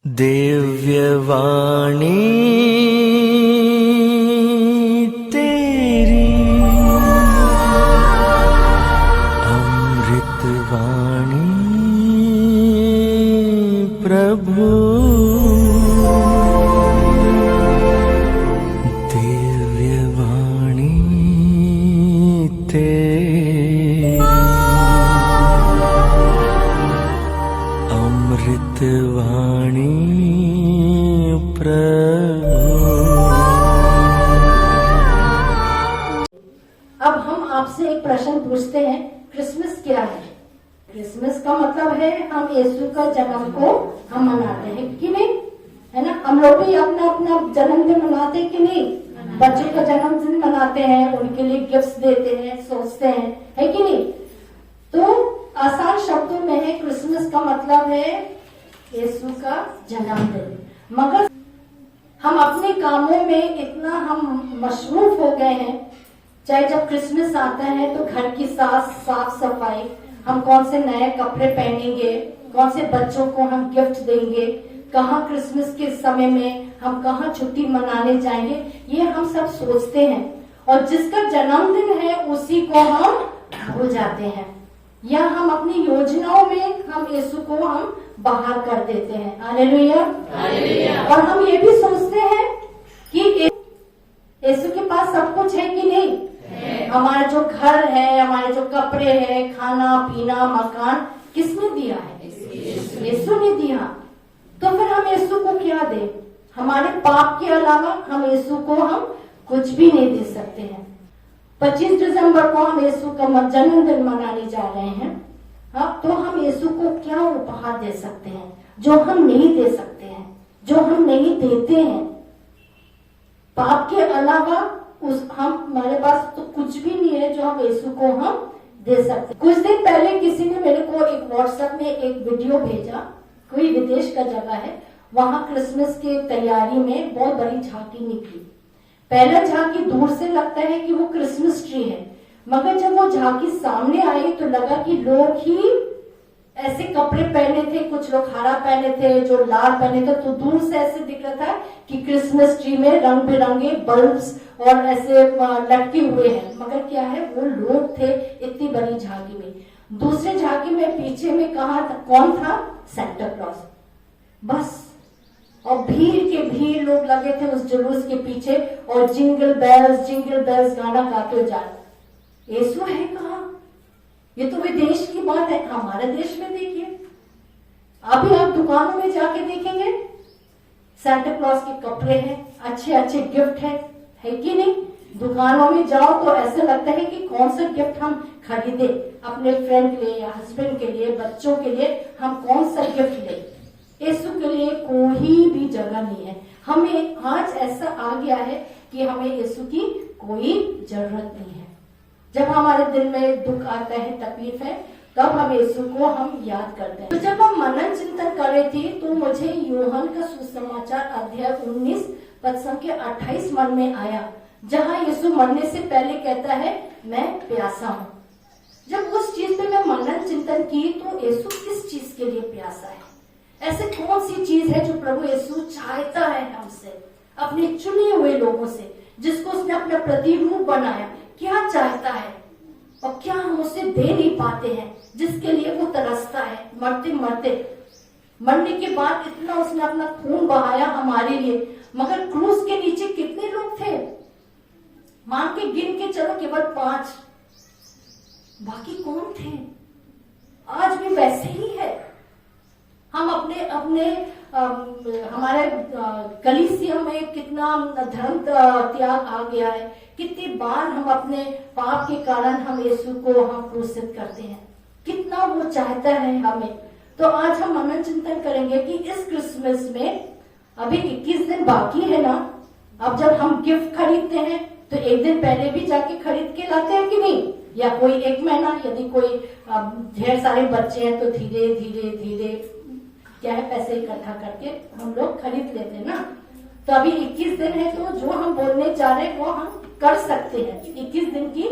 दिव्यवाणी तेरी अमृतवाणी प्रभु, दिव्यवाणी तेरी अमृतवाणी अब हम आपसे एक प्रश्न पूछते हैं, क्रिसमस क्या है? क्रिसमस का मतलब है हम यीशु का जन्म को हम मनाते हैं कि नहीं, है ना। हम लोग भी अपना अपना जन्मदिन मनाते हैं कि नहीं। बच्चों का जन्मदिन मनाते हैं, उनके लिए गिफ्ट्स देते हैं, सोचते हैं, है कि नहीं। तो आसान शब्दों में है, क्रिसमस का मतलब है यीशु का जन्मदिन। मगर हम अपने कामों में इतना हम मशरूफ हो गए हैं, चाहे जब क्रिसमस आता है तो घर की साफ सफाई, हम कौन से नए कपड़े पहनेंगे, कौन से बच्चों को हम गिफ्ट देंगे, कहाँ क्रिसमस के समय में हम कहाँ छुट्टी मनाने जाएंगे, ये हम सब सोचते हैं। और जिसका जन्मदिन है उसी को हम भूल जाते हैं, या हम अपनी योजनाओं में हम यीशु को हम बाहर कर देते हैं। हालेलुया। और हम ये भी सोचते हैं कि यीशु के पास सब कुछ है कि नहीं है। हमारा जो घर है, हमारे जो कपड़े हैं, खाना पीना मकान, किसने दिया है? यीशु ने दिया। तो फिर हम यीशु को क्या दें? हमारे पाप के अलावा हम यीशु को हम कुछ भी नहीं दे सकते हैं। 25 दिसंबर को हम यीशु का जन्मदिन मनाने जा रहे हैं। हाँ, तो हम यीशु को क्या उपहार दे सकते हैं जो हम नहीं दे सकते हैं, जो हम नहीं देते हैं? पाप के अलावा हमारे पास तो कुछ भी नहीं है जो हम यीशु को हम दे सकते। कुछ दिन पहले किसी ने मेरे को एक व्हाट्सएप में एक वीडियो भेजा, कोई विदेश का जगह है, वहां क्रिसमस की तैयारी में बहुत बड़ी झांकी निकली। पहला झांकी दूर से लगता है कि वो क्रिसमस ट्री है, मगर जब वो झांकी सामने आई तो लगा कि लोग ही ऐसे कपड़े पहने थे, कुछ लोग हरा पहने थे, जो लाल पहने थे, तो दूर से ऐसे दिख रहा था कि क्रिसमस ट्री में रंग बिरंगे बल्ब्स और ऐसे लटके हुए हैं, मगर क्या है, वो लोग थे इतनी बड़ी झांकी में। दूसरे झांकी में पीछे में कहा था, कौन था? Santa Claus. बस, और भीड़ के भीड़ लोग लगे थे उस जुलूस के पीछे और जिंगल बेल्स गाना गाते जा रहे। यीशु है कहाँ? ये तो विदेश की बात है, हमारे देश में देखिए। अभी आप दुकानों में जाके देखेंगे, सेंटा क्लॉज के कपड़े हैं, अच्छे अच्छे गिफ्ट है कि नहीं। दुकानों में जाओ तो ऐसा लगता है कि कौन सा गिफ्ट हम खरीदे अपने फ्रेंड के लिए या हस्बैंड के लिए, बच्चों के लिए, हम कौन सा गिफ्ट ले। यीशु के लिए कोई भी जगह नहीं है। हमें आज ऐसा आ गया है कि हमें यीशु की कोई जरूरत नहीं है। जब हमारे दिल में दुख आता है, तकलीफ है, तब हम यीशु को हम याद करते हैं। तो जब हम मनन चिंतन कर रहे थे तो मुझे यूहन्ना का सुसमाचार अध्याय 19 पद संख्या 28 मन में आया, जहाँ यीशु मरने से पहले कहता है, मैं प्यासा हूँ। जब उस चीज पे मैं मनन चिंतन की तो यीशु किस चीज के लिए प्यासा है? ऐसे कौन सी चीज है जो प्रभु यीशु चाहता है हमसे, अपने चुने हुए लोगों से, जिसको उसने अपना प्रतिरूप बनाया? क्या चाहता है और क्या हम उसे दे नहीं पाते हैं, जिसके लिए वो तरसता है? मरने के बाद इतना उसने अपना खून बहाया हमारे लिए, मगर क्रूस के नीचे कितने लोग थे? मान के गिन के चलो, केवल 5, बाकी कौन थे? आज भी वैसे ही है। हम अपने हमारे कलीसिया में कितना धर्म त्याग आ गया है। कितनी बार हम अपने पाप के कारण हम यीशु को हम क्रूसित करते हैं, कितना वो चाहता है हमें। तो आज हम मनन चिंतन करेंगे कि इस क्रिसमस में अभी 21 दिन बाकी है ना। अब जब हम गिफ्ट खरीदते हैं तो एक दिन पहले भी जाके खरीद के लाते हैं कि नहीं, या कोई 1 महीना, यदि कोई ढेर सारे बच्चे हैं तो धीरे धीरे क्या है, पैसे इकट्ठा करके हम लोग खरीद लेते हैं ना। तो अभी 21 दिन है, तो जो हम बोलने जा रहे हैं वो हम कर सकते हैं। 21 दिन की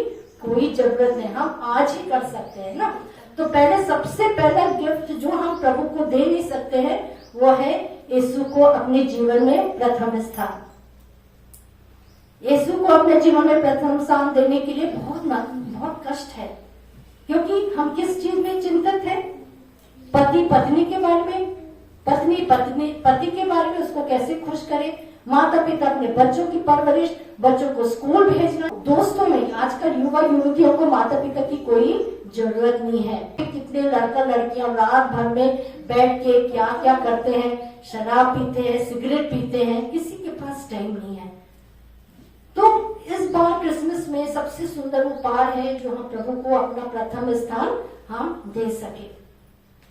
कोई जरूरत नहीं, हम आज ही कर सकते हैं ना। तो पहले सबसे पहला गिफ्ट जो हम प्रभु को दे नहीं सकते हैं वो है यीशु को अपने जीवन में प्रथम स्थान। यीशु को अपने जीवन में प्रथम स्थान देने के लिए बहुत कष्ट है, क्योंकि हम किस चीज में चिंतित हैं? पति पत्नी के बारे में, पत्नी पति के बारे में, उसको कैसे खुश करे, माता पिता अपने बच्चों की परवरिश, बच्चों को स्कूल भेजना, दोस्तों में आजकल युवा युवतियों को माता पिता की कोई जरूरत नहीं है। कितने लड़का लड़कियां रात भर में बैठ के क्या क्या करते हैं, शराब पीते हैं, सिगरेट पीते हैं, किसी के पास टाइम नहीं है। तो इस बार क्रिसमस में सबसे सुंदर उपहार है जो हम प्रभु को अपना प्रथम स्थान हम दे सके।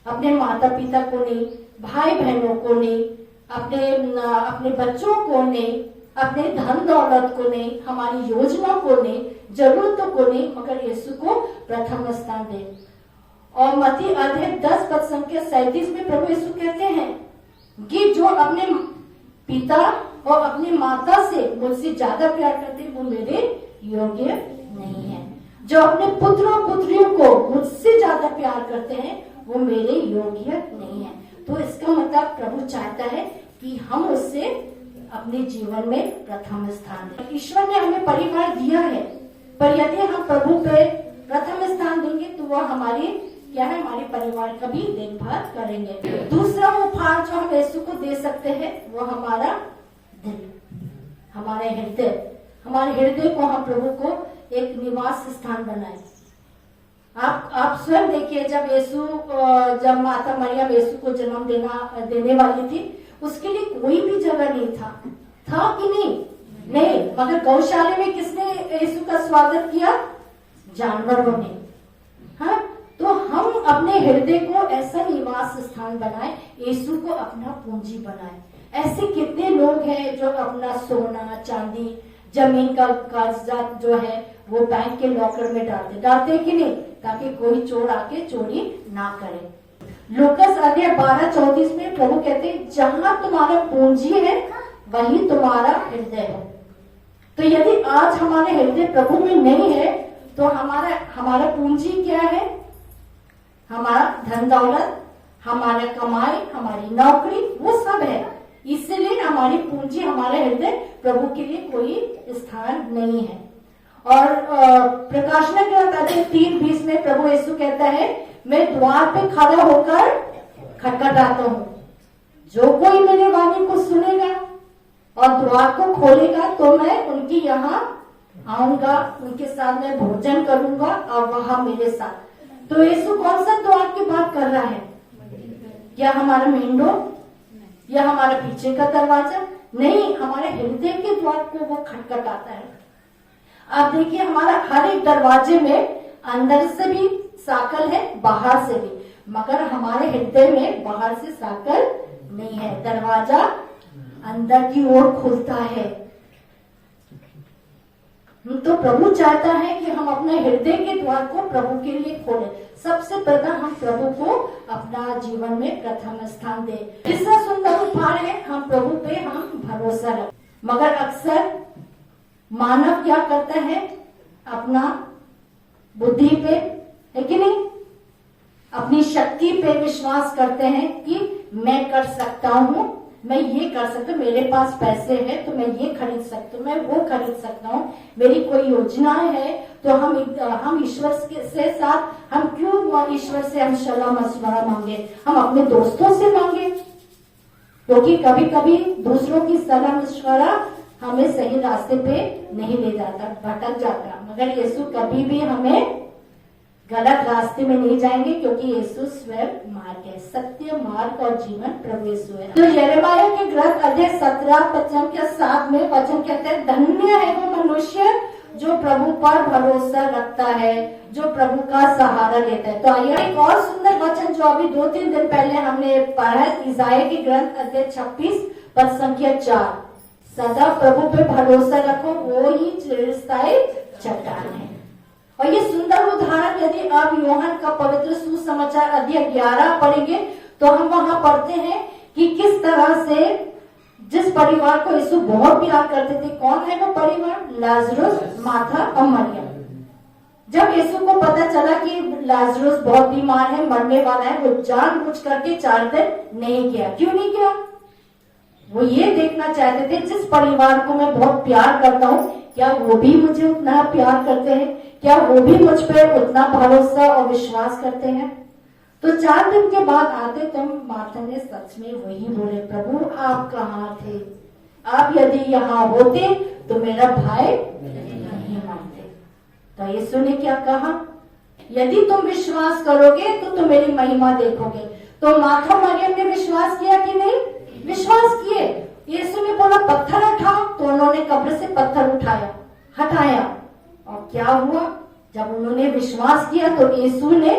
अपने माता पिता को नहीं, भाई बहनों को नहीं, अपने बच्चों को नहीं, अपने धन दौलत को नहीं, हमारी योजना को नहीं, जरूरतों को नहीं, मगर यीशु को प्रथम स्थान दे। और मत्ती अध्याय 10 पद संख्या 37 में प्रभु यीशु कहते हैं कि जो अपने पिता और अपनी माता से मुझसे ज्यादा प्यार करते हैं वो मेरे योग्य नहीं है। जो अपने पुत्र और पुत्रियों को मुझसे ज्यादा प्यार करते हैं वो मेरे योग्य नहीं है। तो इसका मतलब प्रभु चाहता है कि हम उससे अपने जीवन में प्रथम स्थान दें। ईश्वर ने हमें परिवार दिया है, पर यदि हम प्रभु पे प्रथम स्थान देंगे तो वह हमारी क्या है, हमारे परिवार का भी देखभाल करेंगे। दूसरा उपहार जो हम यीशु को दे सकते हैं वो हमारा दिल, हमारे हृदय को हम प्रभु को एक निवास स्थान बनाए। आप स्वयं देखिए, जब माता मरियम यीशु को जन्म देने वाली थी, उसके लिए कोई भी जगह नहीं था कि नहीं, मगर गौशाले में किसने यीशु का स्वागत किया? जानवरों ने। हाँ, तो हम अपने हृदय को ऐसा निवास स्थान बनाए, यीशु को अपना पूंजी बनाए। ऐसे कितने लोग हैं जो अपना सोना चांदी जमीन का कागजात जो है वो बैंक के लॉकर में डालते कि नहीं, ताकि कोई चोर आके चोरी ना करे। लूकास अध्याय 12:34 में प्रभु कहते हैं जहां तुम्हारा पूंजी है वही तुम्हारा हृदय है। तो यदि आज हमारे हृदय प्रभु में नहीं है तो हमारा पूंजी क्या है? हमारा धन दौलत, हमारा कमाई, हमारी नौकरी, वो सब है। इसलिए हमारी पूंजी, हमारे हृदय प्रभु के लिए कोई स्थान नहीं है। और प्रकाशना ग्रंथ अध्याय 3:20 में प्रभु यीशु कहता है मैं द्वार पे खड़ा होकर खटखटाता हूँ, जो कोई मेरे वाणी को सुनेगा और द्वार को खोलेगा तो मैं उनकी यहाँ आऊंगा, उनके साथ मैं भोजन करूंगा और वह मेरे साथ। तो यीशु कौन सा द्वार की बात कर रहा है? क्या हमारा मेन डोर या हमारा पीछे का दरवाजा? नहीं, हमारे हृदय के द्वार को वो खटखटाता है। आप देखिए, हमारा हर एक दरवाजे में अंदर से भी साकल है, बाहर से भी, मगर हमारे हृदय में बाहर से साकल नहीं है। दरवाजा अंदर की ओर खुलता है। तो प्रभु चाहता है कि हम अपने हृदय के द्वार को प्रभु के लिए खोलें। सबसे पहले हम प्रभु को अपना जीवन में प्रथम स्थान दें। तीसरा सुंदर उपहार है हम प्रभु पे हम भरोसा रखें। मगर अक्सर मानव क्या करता है? अपना बुद्धि पे, है कि नहीं, अपनी शक्ति पे विश्वास करते हैं कि मैं कर सकता हूँ, मैं ये कर सकता हूँ, मेरे पास पैसे हैं तो मैं ये खरीद सकता हूँ, मैं वो खरीद सकता हूँ, मेरी कोई योजनाएं है तो हम ईश्वर से साथ हम क्यों ईश्वर से हम सलाह मशवरा मांगे, हम अपने दोस्तों से मांगे, क्योंकि कभी कभी दूसरों की सलाह मशवरा हमें सही रास्ते पे नहीं ले जाता, भटक जाता। मगर यीशु कभी भी हमें गलत रास्ते में नहीं जाएंगे, क्योंकि यीशु स्वयं मार्ग है, सत्य मार्ग और जीवन प्रभु यीशु है। तो यिर्मयाह के ग्रंथ अध्याय 17 वचन के 7 में वचन कहते हैं धन्य है वो मनुष्य जो प्रभु पर भरोसा रखता है, जो प्रभु का सहारा लेता है। तो आइए एक और सुंदर वचन जो अभी 2-3 दिन पहले हमने पढ़ा है, इसाइया के ग्रंथ अध्याय 26 पद संख्या 4, सदा प्रभु पे भरोसा रखो, वो ही चिरस्थायी चट्टान है। और ये सुंदर उदाहरण यदि आप यूहन्ना का पवित्र सुसमाचार अध्याय 11 पढ़ेंगे तो हम वहां पढ़ते हैं कि किस तरह से जिस परिवार को यीशु बहुत प्यार करते थे, कौन है वो परिवार? लाजरुस, मार्था और मरियम। जब यीशु को पता चला कि लाजरस बहुत बीमार है, मरने वाला है, वो जानबूझ करके 4 दिन नहीं किया। क्यों नहीं किया? वो ये देखना चाहते थे जिस परिवार को मैं बहुत प्यार करता हूँ, क्या वो भी मुझे उतना प्यार करते हैं? क्या वो भी मुझ पर उतना भरोसा और विश्वास करते हैं? तो 4 दिन के बाद आते तो मार्था ने सच में वही बोले, प्रभु आप कहाँ थे? आप यदि यहाँ होते तो मेरा भाई नहीं मरते। तो यीशु ने क्या कहा? यदि तुम विश्वास करोगे तो तुम मेरी महिमा देखोगे। तो मार्था मरियम ने विश्वास किया कि नहीं? विश्वास किए। यीशु ने बोला पत्थर उठाओ, तो उन्होंने कब्र से पत्थर उठाया, हटाया। और क्या हुआ? जब उन्होंने विश्वास किया तो यीशु ने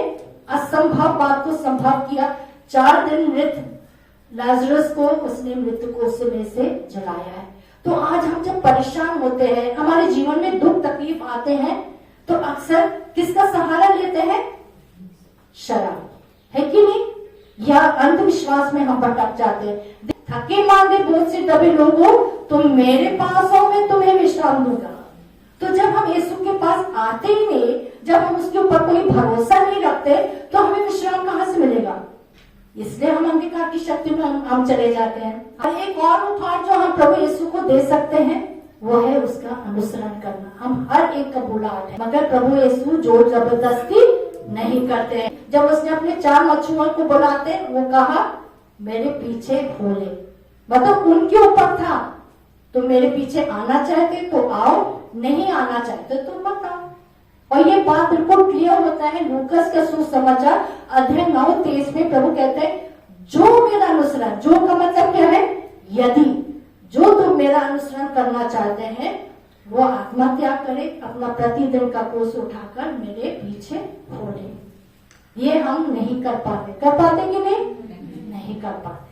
असंभव बात को संभव किया। 4 दिन मृत लाजरस को उसने मृतकों में से जलाया है। तो आज हम जब परेशान होते हैं, हमारे जीवन में दुख तकलीफ आते हैं, तो अक्सर किसका सहारा लेते हैं? शराब, है कि नहीं? या अंधविश्वास में हम भटक जाते हैं। थके मांदे बोझ से दबे लोगों, तुम मेरे पास आओ, मैं तुम्हें विश्राम दूंगा। तो जब हम यीशु के पास आते ही नहीं, जब हम उसके ऊपर कोई भरोसा नहीं रखते, तो हमें विश्राम कहाँ से मिलेगा? इसलिए हम अंधकार की शक्ति में हम चले जाते हैं। और एक और उपहार जो हम प्रभु यीशु को दे सकते हैं, वो है उसका अनुसरण करना। हम हर एक का बुलाहट है, मगर प्रभु यीशु जोर जबरदस्ती नहीं करते हैं। जब उसने अपने 4 मछुआरों को बुलाते, वो कहा मेरे पीछे खोले, मतलब उनके ऊपर था। तो मेरे पीछे आना चाहते तो आओ, नहीं आना चाहते तो मत आओ। और ये बात बिल्कुल क्लियर होता है लूकस का सुसमाचार अध्याय 9:23 में प्रभु कहते हैं जो मेरा अनुसरण, जो का मतलब क्या है? यदि, जो तुम मेरा अनुसरण करना चाहते हैं वो आत्मा त्याग करे, अपना प्रतिदिन का क्रूस उठाकर मेरे पीछे छोड़े। ये हम नहीं कर पाते। कर पाते कि नहीं? नहीं कर पाते।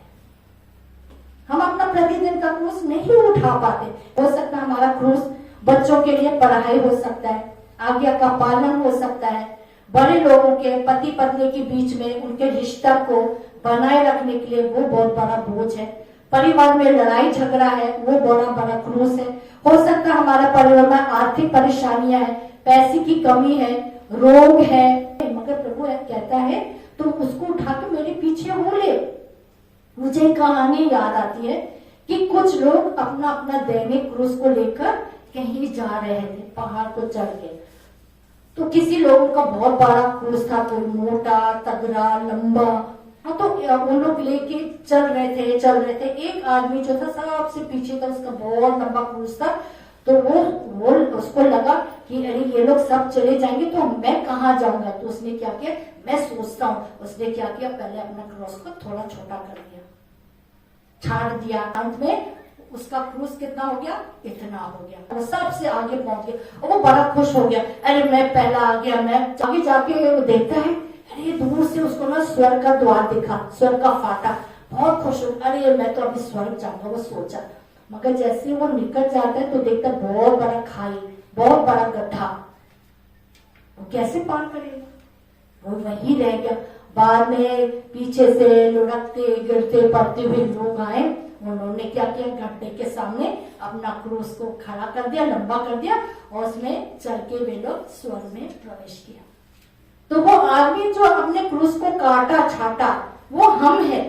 हम अपना प्रतिदिन का क्रूस नहीं उठा पाते। हो सकता है हमारा क्रूस बच्चों के लिए पढ़ाई हो सकता है, आज्ञा का पालन हो सकता है, बड़े लोगों के पति पत्नी के बीच में उनके रिश्ता को बनाए रखने के लिए वो बहुत बड़ा बोझ है। परिवार में लड़ाई झगड़ा है, वो बड़ा बड़ा क्रूस है। हो सकता है हमारा परिवार में आर्थिक परेशानियां है, पैसे की कमी है, रोग है, मगर प्रभु कहता है तुम उसको उठाकर मेरे पीछे हो ले। मुझे कहानी याद आती है कि कुछ लोग अपना अपना दैनिक क्रूस को लेकर कहीं जा रहे थे, पहाड़ को चढ़ के। तो किसी लोगों का बहुत बड़ा क्रूस था, कोई मोटा तगड़ा लंबा। हाँ, तो उन लोग लेके चल रहे थे। एक आदमी जो था सबसे पीछे था, उसका बहुत लंबा क्रूस था। तो वो उसको लगा कि अरे ये लोग सब चले जाएंगे तो मैं कहाँ जाऊंगा। तो उसने क्या किया, मैं सोचता हूँ, उसने क्या किया, पहले अपना क्रॉस को थोड़ा छोटा कर दिया, छाड़ दिया। अंत में उसका क्रूस कितना हो गया? इतना हो गया। वो सबसे आगे पहुंच गया और वो बड़ा खुश हो गया, अरे मैं पहला आ गया। मैं आगे जाके वो देखता है, अरे दूर से उसको ना स्वर्ग का द्वार दिखा, स्वर्ग का फाटक। बहुत खुश हो, अरे मैं तो अभी स्वर्ग जाऊंगा, वो सोचा। मगर जैसे वो निकल जाता है तो देखता है बहुत बड़ा खाई, बहुत बड़ा गड्ढा। वो कैसे पार करेगा? वो वहीं रह गया। बाद में पीछे से लुढ़कते गिरते पड़ते हुए लोग आए, उन्होंने क्या किया, गड्ढे के सामने अपना क्रूस को खड़ा कर दिया, लंबा कर दिया, और उसमें चल के वे लोग स्वर्ग में प्रवेश किया। तो वो आदमी जो अपने क्रूस को काटा छाटा, वो हम है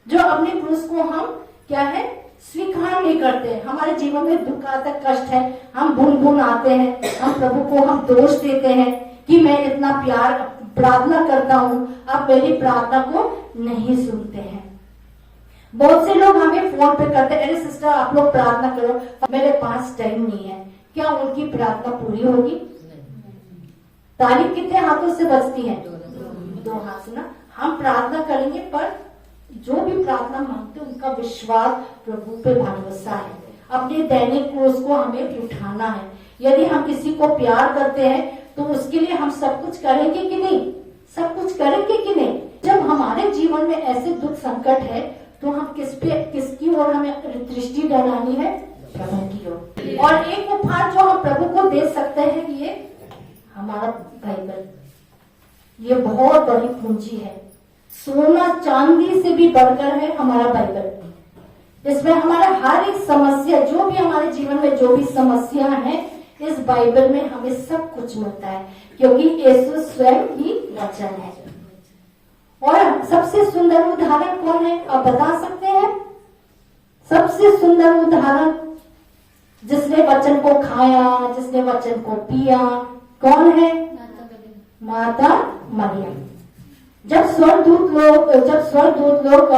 जो अपने क्रूस को हम क्या है, स्वीकार नहीं करते। हमारे जीवन में दुख आता, कष्ट है, हम भून आते हैं, हम प्रभु को हम दोष देते हैं कि मैं इतना प्यार प्रार्थना करता हूँ, आप मेरी प्रार्थना को नहीं सुनते हैं। बहुत से लोग हमें फोन पे करते हैं, अरे सिस्टर आप लोग प्रार्थना करो, मेरे पास टाइम नहीं है। क्या उनकी प्रार्थना पूरी होगी? तारीफ कितने हाथों से बजती है? 2 हाथ से ना। हम प्रार्थना करेंगे, पर जो भी प्रार्थना मांगते उनका विश्वास प्रभु पे भरोसा है। अपने दैनिक क्रूस को हमें उठाना है। यदि हम किसी को प्यार करते हैं तो उसके लिए हम सब कुछ करेंगे कि नहीं? सब कुछ करेंगे कि नहीं? जब हमारे जीवन में ऐसे दुख संकट है तो हम किसकी ओर हमें दृष्टि डालनी है? प्रभु की ओर। और एक उपहार जो हम प्रभु को दे सकते हैं, ये हमारा बाइबल। ये बहुत बड़ी पूंजी है, सोना चांदी से भी बढ़कर है हमारा बाइबल। इसमें हमारा हर एक समस्या, जो भी हमारे जीवन में जो भी समस्या है, इस बाइबल में हमें सब कुछ मिलता है, क्योंकि यीशु स्वयं ही वचन है। और सबसे सुंदर उदाहरण कौन है, आप बता सकते हैं? सबसे सुंदर उदाहरण जिसने वचन को खाया, जिसने वचन को पिया, कौन है? माता मरियम। जब स्वर्गदूत लोग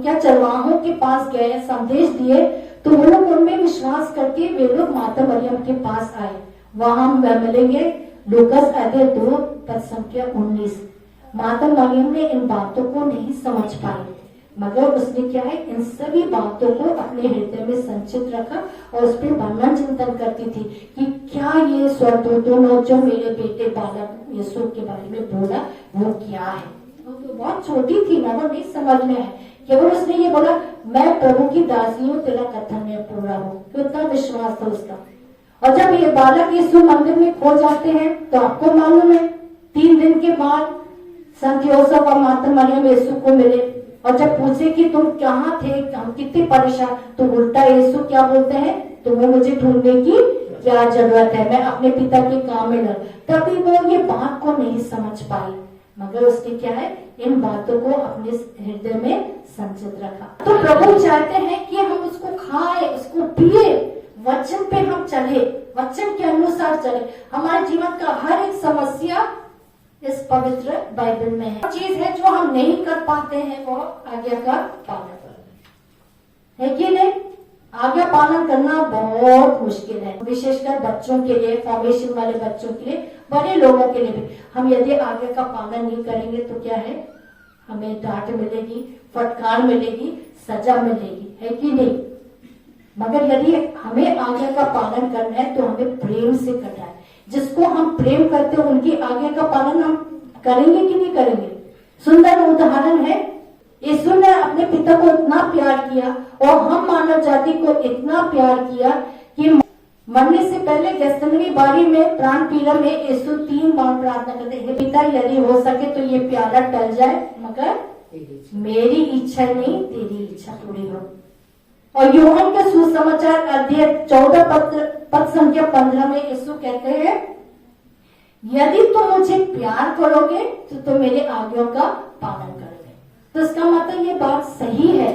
क्या चरवाहों के पास गए, संदेश दिए, तो वो लोग उनमें विश्वास करके वे लोग माता मरियम के पास आए। वहां हम मिलेंगे लूकास अध्याय 2 पद संख्या 19। माता मरियम ने इन बातों को नहीं समझ पाई, मगर उसने क्या है, इन सभी बातों को अपने हृदय में संचित रखा और उस पर मनन चिंतन करती थी कि क्या ये स्वर्गदूतों ने जो मेरे बेटे बालक यीशु के बारे में बोला वो क्या है। तो बहुत छोटी थी ना, वो नहीं समझ में है, केवल उसने ये बोला मैं प्रभु की दासी हूँ, तेरा कथन में पूरा हूँ। कितना विश्वास था उसका। और जब ये बालक यीशु मंदिर में खो जाते हैं, तो आपको मालूम है 3 दिन के बाद संत योसेफ और माता मरियम यीशु को मिले, और जब पूछे कि तुम कहाँ थे, हम कितने परेशान, तो उल्टा यीशु क्या बोलते हैं, तुम्हें मुझे ढूंढने की क्या जरूरत है, मैं अपने पिता के काम में लग। तभी वो ये बात को नहीं समझ पाई, मगर उसने क्या है, इन बातों को अपने हृदय में संचित रखा। तो प्रभु चाहते हैं कि हम उसको खाए, उसको पिए, वचन पे हम चले, वचन के अनुसार चले। हमारे जीवन का हर एक समस्या इस पवित्र बाइबल में है। चीज है जो हम नहीं कर पाते हैं वो आज्ञा का पालन है कि नहीं। आज्ञा पालन करना बहुत मुश्किल है, विशेषकर बच्चों के लिए, फॉर्मेशन वाले बच्चों के लिए, बड़े लोगों के लिए भी। हम यदि आज्ञा का पालन नहीं करेंगे तो क्या है, हमें डांट मिलेगी, फटकार मिलेगी, सजा मिलेगी, है कि नहीं। मगर यदि हमें आज्ञा का पालन करना है तो हमें प्रेम से करना है। जिसको हम प्रेम करते हैं उनकी आज्ञा का पालन हम करेंगे कि नहीं करेंगे। सुंदर उदाहरण है, यीशु ने अपने पिता को इतना प्यार किया और हम मानव जाति को इतना प्यार किया कि मरने से पहले गेत्सेमनी बाड़ी में प्राण पीड़ा में यीशु 3 बार प्रार्थना करते हैं, पिता यदि हो सके तो ये प्याला टल जाए, मगर मेरी इच्छा नहीं तेरी इच्छा पूरी हो। और यूहन्ना के सुसमाचार अध्याय 14 पद संख्या 15 में यीशु कहते हैं, यदि तुम मुझे प्यार करोगे तो तुम मेरे आज्ञाओं का पालन करोगे। तो इसका मतलब ये बात सही है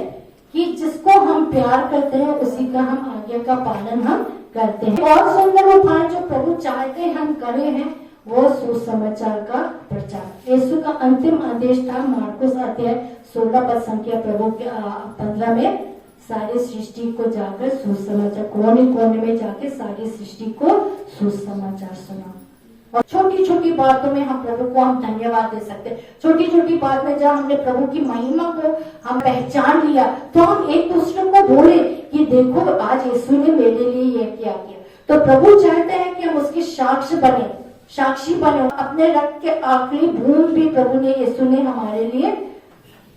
कि जिसको हम प्यार करते हैं उसी का हम आज्ञा का पालन हम करते हैं। और सुंदर उपाय जो प्रभु चाहते हैं हम करे हैं वो सुसमाचार का प्रचार। यीशु का अंतिम आदेश था मार्कुस अध्याय 16 पद संख्या प्रभु के 15 में, सारी सृष्टि को जाकर सुसमाचार, कोने कोने में जाके सारी सृष्टि को सुसमाचार सुना। और छोटी छोटी बातों में हम प्रभु को हम धन्यवाद दे सकते हैं। छोटी छोटी बात में जब हमने प्रभु की महिमा को हम पहचान लिया तो हम एक दूसरे को बोले कि देखो आज यीशु ने मेरे लिए यह क्या किया। तो प्रभु चाहते हैं कि हम उसके साक्षी बने। अपने रक्त के आखिरी बूंद भी प्रभु ने, यीशु ने हमारे लिए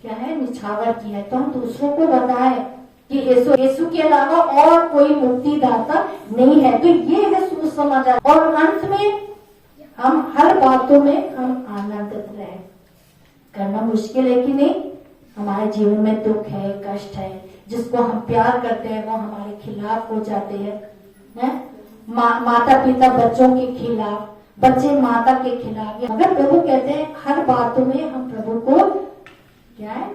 क्या है, निछावर किया है। तो हम दूसरों को बताएं कि यीशु के अलावा और कोई मुक्तिदाता नहीं है। तो ये है सुसमाचार। और अंत में हम हर बातों में हम आनंदित रहे। करना मुश्किल है कि नहीं। हमारे जीवन में दुख है, कष्ट है, जिसको हम प्यार करते हैं वो हमारे खिलाफ हो जाते हैं। माता पिता बच्चों के खिलाफ, बच्चे माता के खिलाफ। अगर प्रभु कहते हैं हर बातों में हम प्रभु को क्या है,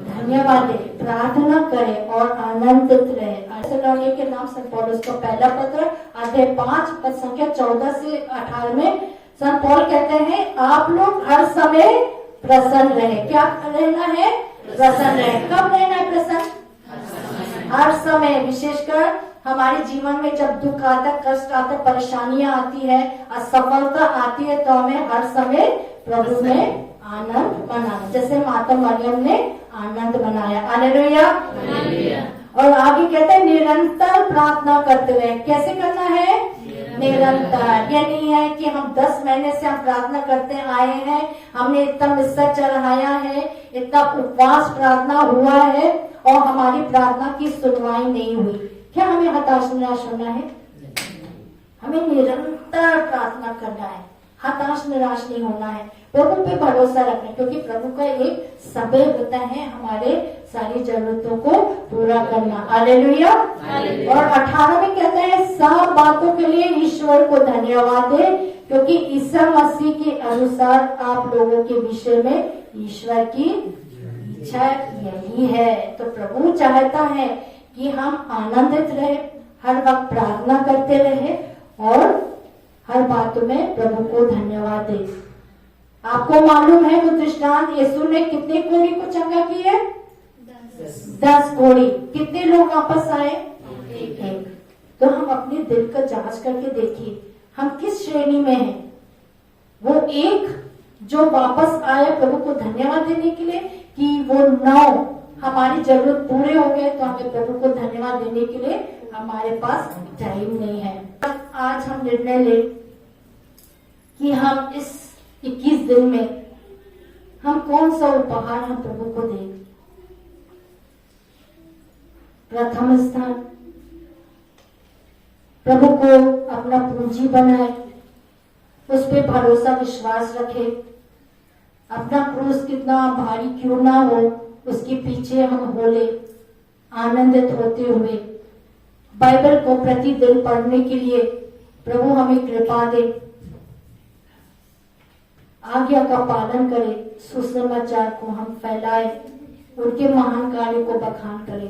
धन्यवाद दे, प्रार्थना करें और आनंदित रहे। थेसलोनिके के नाम संत पौलुस का पहला पत्र अध्याय 5 पद संख्या 14 से 18 में संत पौल कहते हैं, आप लोग हर समय प्रसन्न रहे। क्या रहना है, प्रसन्न रहे। कब रहना है प्रसन्न, हर समय। विशेषकर हमारे जीवन में जब दुख आता, कष्ट आता, परेशानियां आती है, असफलता आती है, तो हमें हर समय प्रभु में आनंद मनाना, जैसे माता मरियम ने आनंद मनाया। हालेलुया। और आगे कहते हैं निरंतर प्रार्थना करते हुए। कैसे करना है, निरंतर। ये नहीं है कि हम 10 महीने से हम प्रार्थना करते आए हैं, हमने इतना मिस्सा चढ़ाया है, इतना उपवास प्रार्थना हुआ है और हमारी प्रार्थना की सुनवाई नहीं हुई। क्या हमें हताश निराश होना है? हमें निरंतर प्रार्थना करना है, हताश निराश नहीं होना है, प्रभु पे भरोसा रखना, क्योंकि प्रभु का एक समय होता है हमारे सारी जरूरतों को पूरा करना। हालेलुया। और 18 में कहता है सब बातों के लिए ईश्वर को धन्यवाद दे, क्योंकि ईसा मसीह के अनुसार आप लोगों के विषय में ईश्वर की इच्छा यही है। तो प्रभु चाहता है कि हम आनंदित रहे, हर वक्त प्रार्थना करते रहे और हर बात में प्रभु को धन्यवाद दे। आपको मालूम है वो दृष्टांत यीशु ने कितने कोढ़ी को चंगा किया? 10 कोढ़ी। कितने लोग वापस आए? एक। तो हम अपने दिल का जांच करके देखिए हम किस श्रेणी में हैं। वो एक जो वापस आया प्रभु को धन्यवाद देने के लिए, कि वो 9 हमारी जरूरत पूरे हो गए तो हमें प्रभु को धन्यवाद देने के लिए हमारे पास टाइम नहीं है। आज हम निर्णय ले कि हम इस 21 दिन में हम कौन सा उपहार हम प्रभु को दें। प्रथम स्थान, प्रभु को अपना पूंजी बनाए, उस पे भरोसा विश्वास रखे। अपना क्रूस कितना भारी क्यों ना हो, उसके पीछे हम बोले आनंदित होते हुए बाइबल को प्रतिदिन पढ़ने के लिए प्रभु हमें कृपा दे। आज्ञा का पालन करें, सुसमाचार को हम फैलाएं, उनके महान कार्य को बखान करें।